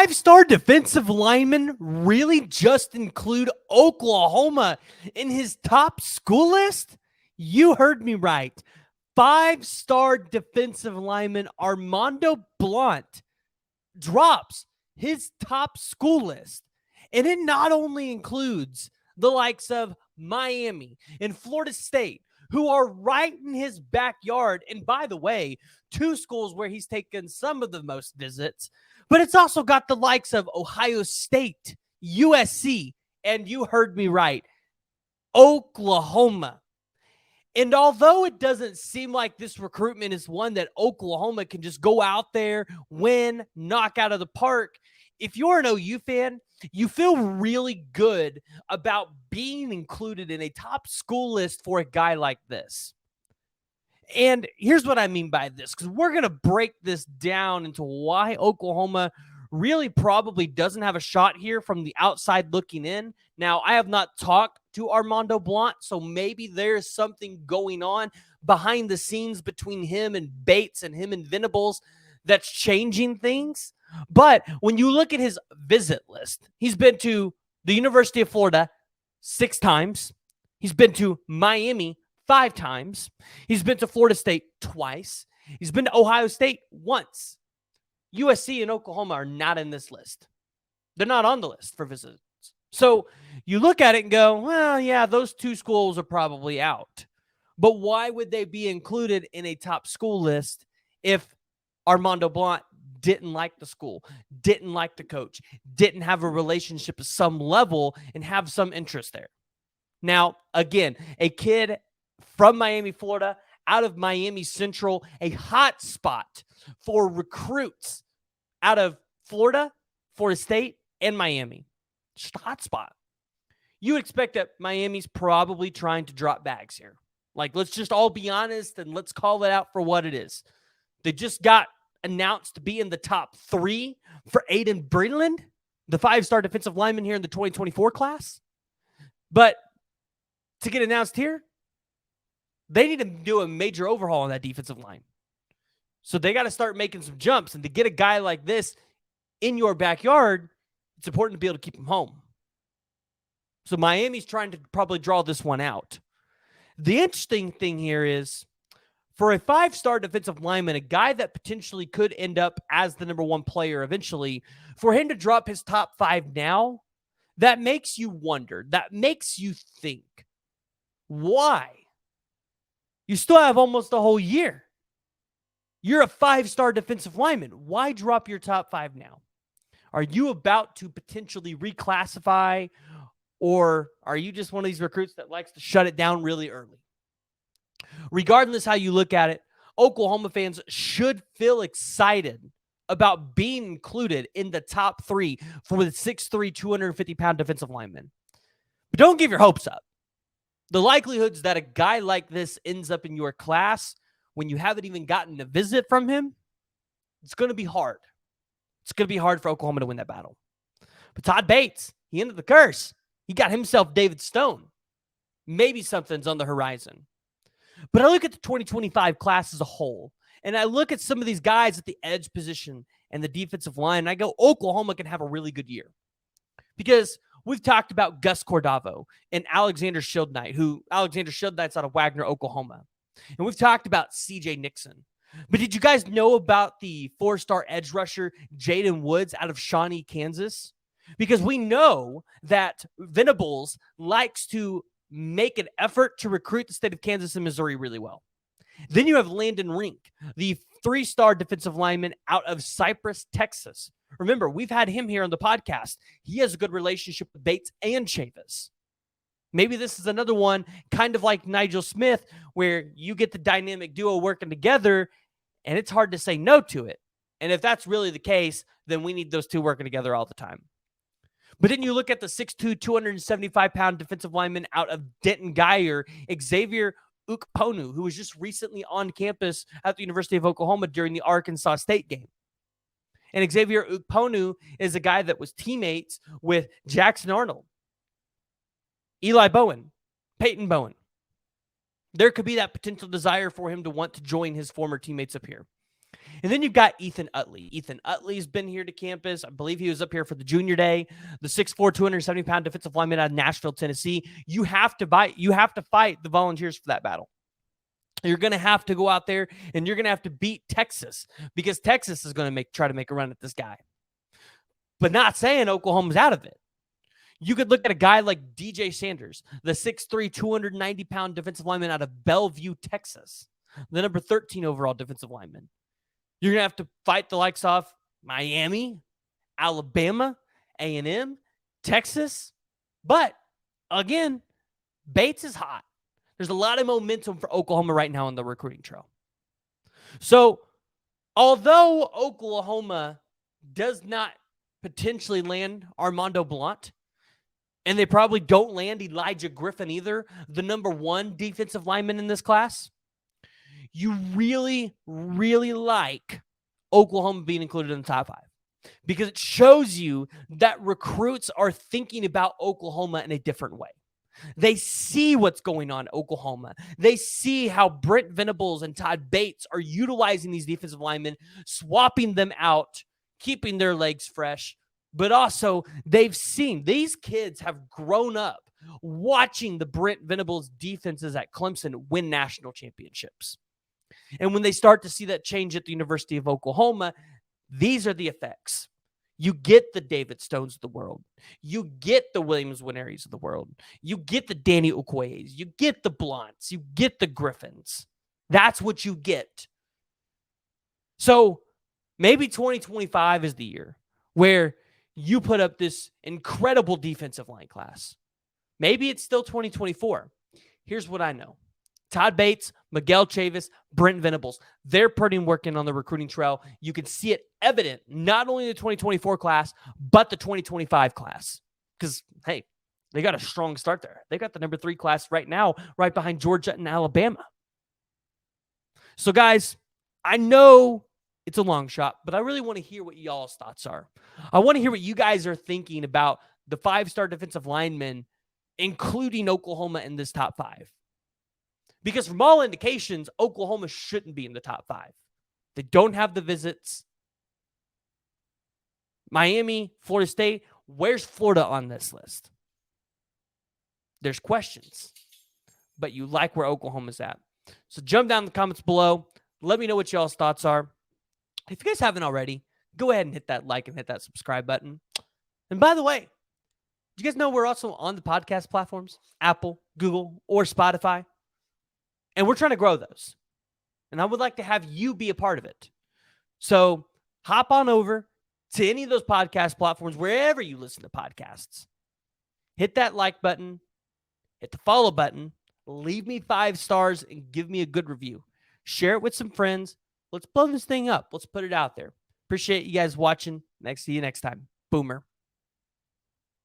five-star defensive lineman really just include Oklahoma in his top school list? You heard me right. Five-star defensive lineman Armondo Blount drops his top school list. And it not only includes the likes of Miami and Florida State, who are right in his backyard. And by the way, two schools where he's taken some of the most visits, but it's also got the likes of Ohio State, USC, and you heard me right, Oklahoma. And although it doesn't seem like this recruitment is one that Oklahoma can just go out there, win, knock out of the park, if you're an OU fan, you feel really good about being included in a top school list for a guy like this. And here's what I mean by this, because we're going to break this down into why Oklahoma really probably doesn't have a shot here from the outside looking in. Now, I have not talked to Armondo Blount, so maybe there's something going on behind the scenes between him and Bates and him and Venables that's changing things. But when you look at his visit list, he's been to the University of Florida 6 times. He's been to Miami 5 times. He's been to Florida State twice. He's been to Ohio State once. USC and Oklahoma are not in this list. They're not on the list for visits. So you look at it and go, well, yeah, those 2 schools are probably out. But why would they be included in a top school list if Armondo Blount didn't like the school, didn't like the coach, didn't have a relationship at some level and have some interest there? Now, again, a kid from Miami, Florida, out of Miami Central, a hot spot for recruits out of Florida, Florida State, and Miami. Just a hot spot. You would expect that Miami's probably trying to drop bags here. Like, let's just all be honest and let's call it out for what it is. They just got announced to be in the top 3 for Aiden Breland, the 5-star defensive lineman here in the 2024 class. But to get announced here, they need to do a major overhaul on that defensive line. So they got to start making some jumps. And to get a guy like this in your backyard, it's important to be able to keep him home. So Miami's trying to probably draw this one out. The interesting thing here is, for a 5-star defensive lineman, a guy that potentially could end up as the number 1 player eventually, for him to drop his top 5 now, that makes you wonder. That makes you think, why? You still have almost a whole year. You're a 5-star defensive lineman. Why drop your top 5 now? Are you about to potentially reclassify, or are you just one of these recruits that likes to shut it down really early? Regardless how you look at it, Oklahoma fans should feel excited about being included in the top 3 for the 6'3", 250-pound defensive lineman. But don't give your hopes up. The likelihoods that a guy like this ends up in your class when you haven't even gotten a visit from him, it's going to be hard. It's going to be hard for Oklahoma to win that battle. But Todd Bates, he ended the curse. He got himself David Stone. Maybe something's on the horizon. But I look at the 2025 class as a whole, and I look at some of these guys at the edge position and the defensive line, and I go, Oklahoma can have a really good year. Because we've talked about Gus Cordavo and Alexander Shieldknight, who Alexander Shieldknight's out of Wagner, Oklahoma. And we've talked about C.J. Nixon. But did you guys know about the 4-star edge rusher Jaden Woods out of Shawnee, Kansas? Because we know that Venables likes to make an effort to recruit the state of Kansas and Missouri really well. Then you have Landon Rink, the 3-star defensive lineman out of Cypress, Texas. Remember, we've had him here on the podcast. He has a good relationship with Bates and Chavis. Maybe this is another one, kind of like Nigel Smith, where you get the dynamic duo working together, and it's hard to say no to it. And if that's really the case, then we need those two working together all the time. But then you look at the 6'2", 275-pound defensive lineman out of Denton Guyer, Xavier Ukponu, who was just recently on campus at the University of Oklahoma during the Arkansas State game. And Xavier Ukponu is a guy that was teammates with Jackson Arnold, Eli Bowen, Peyton Bowen. There could be that potential desire for him to want to join his former teammates up here. And then you've got Ethan Utley. Ethan Utley's been here to campus. I believe he was up here for the junior day. The 6'4", 270-pound defensive lineman out of Nashville, Tennessee. You have to fight the Volunteers for that battle. You're going to have to go out there and you're going to have to beat Texas because Texas is going to try to make a run at this guy. But not saying Oklahoma's out of it. You could look at a guy like DJ Sanders, the 6'3", 290-pound defensive lineman out of Bellevue, Texas, the number 13 overall defensive lineman. You're going to have to fight the likes of Miami, Alabama, A&M, Texas. But, again, Bates is hot. There's a lot of momentum for Oklahoma right now on the recruiting trail. So, although Oklahoma does not potentially land Armondo Blount, and they probably don't land Elijah Griffin either, the number 1 defensive lineman in this class, you really, really like Oklahoma being included in the top 5 because it shows you that recruits are thinking about Oklahoma in a different way. They see what's going on in Oklahoma. They see how Brent Venables and Todd Bates are utilizing these defensive linemen, swapping them out, keeping their legs fresh. But also, they've seen these kids have grown up watching the Brent Venables defenses at Clemson win national championships. And when they start to see that change at the University of Oklahoma, these are the effects. You get the David Stones of the world. You get the Williams Wineries of the world. You get the Danny Okoyes. You get the Blunts. You get the Griffins. That's what you get. So maybe 2025 is the year where you put up this incredible defensive line class. Maybe it's still 2024. Here's what I know. Todd Bates, Miguel Chavis, Brent Venables, they're putting work in on the recruiting trail. You can see it evident, not only in the 2024 class, but the 2025 class. Because, hey, they got a strong start there. They got the number 3 class right now, right behind Georgia and Alabama. So, guys, I know it's a long shot, but I really want to hear what y'all's thoughts are. I want to hear what you guys are thinking about the 5-star defensive linemen, including Oklahoma in this top 5. Because from all indications, Oklahoma shouldn't be in the top 5. They don't have the visits. Miami, Florida State, where's Florida on this list? There's questions, but you like where Oklahoma's at. So jump down in the comments below. Let me know what y'all's thoughts are. If you guys haven't already, go ahead and hit that like and hit that subscribe button. And by the way, do you guys know we're also on the podcast platforms? Apple, Google, or Spotify. And we're trying to grow those. And I would like to have you be a part of it. So hop on over to any of those podcast platforms, wherever you listen to podcasts. Hit that like button. Hit the follow button. Leave me 5 stars and give me a good review. Share it with some friends. Let's blow this thing up. Let's put it out there. Appreciate you guys watching. See you next time. Boomer.